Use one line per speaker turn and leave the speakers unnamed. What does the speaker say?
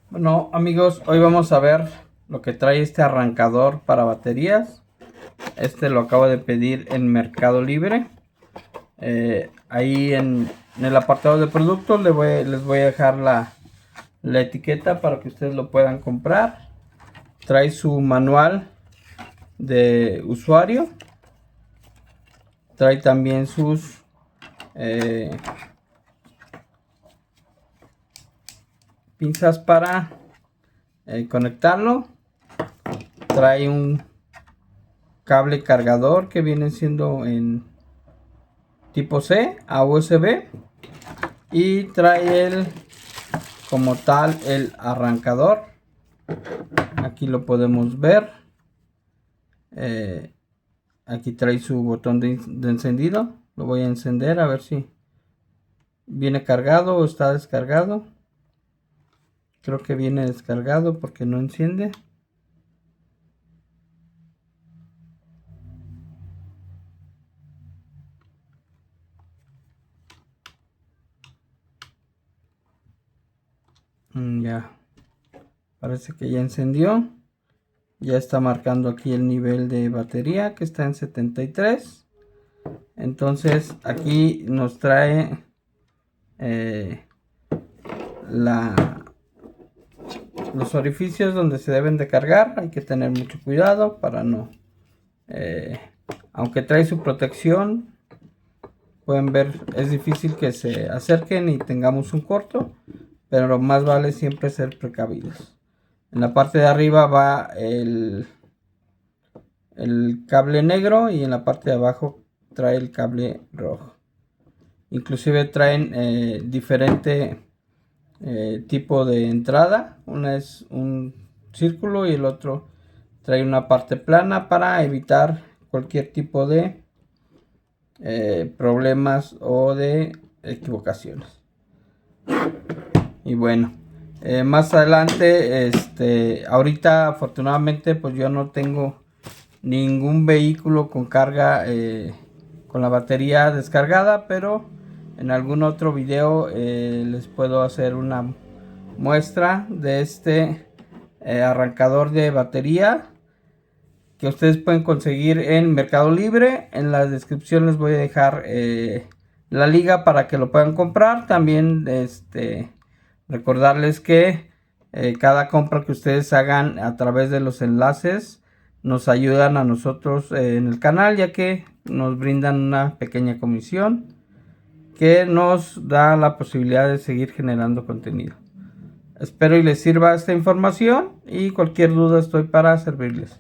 Bueno amigos, hoy vamos a ver lo que trae este arrancador para baterías. Este lo acabo de pedir en Mercado Libre. Ahí en el apartado de productos les voy a dejar la etiqueta para que ustedes lo puedan comprar. Trae su manual de usuario. Trae también sus pinzas para conectarlo. Trae un cable cargador que viene siendo en tipo C a USB, y trae como tal el arrancador. Aquí lo podemos ver. Aquí trae su botón de encendido. Lo voy a encender a ver si viene cargado o está descargado. Creo que viene descargado porque no enciende. Ya parece que ya encendió. Ya está marcando aquí el nivel de batería, que está en 73. Entonces aquí nos trae los orificios donde se deben de cargar. Hay que tener mucho cuidado para no, aunque trae su protección, pueden ver, es difícil que se acerquen y tengamos un corto, pero más vale siempre ser precavidos. En la parte de arriba va el cable negro, y en la parte de abajo trae el cable rojo. Inclusive traen diferente tipo de entrada. Una es un círculo y el otro trae una parte plana para evitar cualquier tipo de problemas o de equivocaciones. Y bueno, más adelante, ahorita afortunadamente pues yo no tengo ningún vehículo con carga con la batería descargada, pero en algún otro video les puedo hacer una muestra de este arrancador de batería que ustedes pueden conseguir en Mercado Libre. En la descripción les voy a dejar la liga para que lo puedan comprar. También recordarles que cada compra que ustedes hagan a través de los enlaces nos ayudan a nosotros en el canal, ya que nos brindan una pequeña comisión que nos da la posibilidad de seguir generando contenido. Espero y les sirva esta información, y cualquier duda estoy para servirles.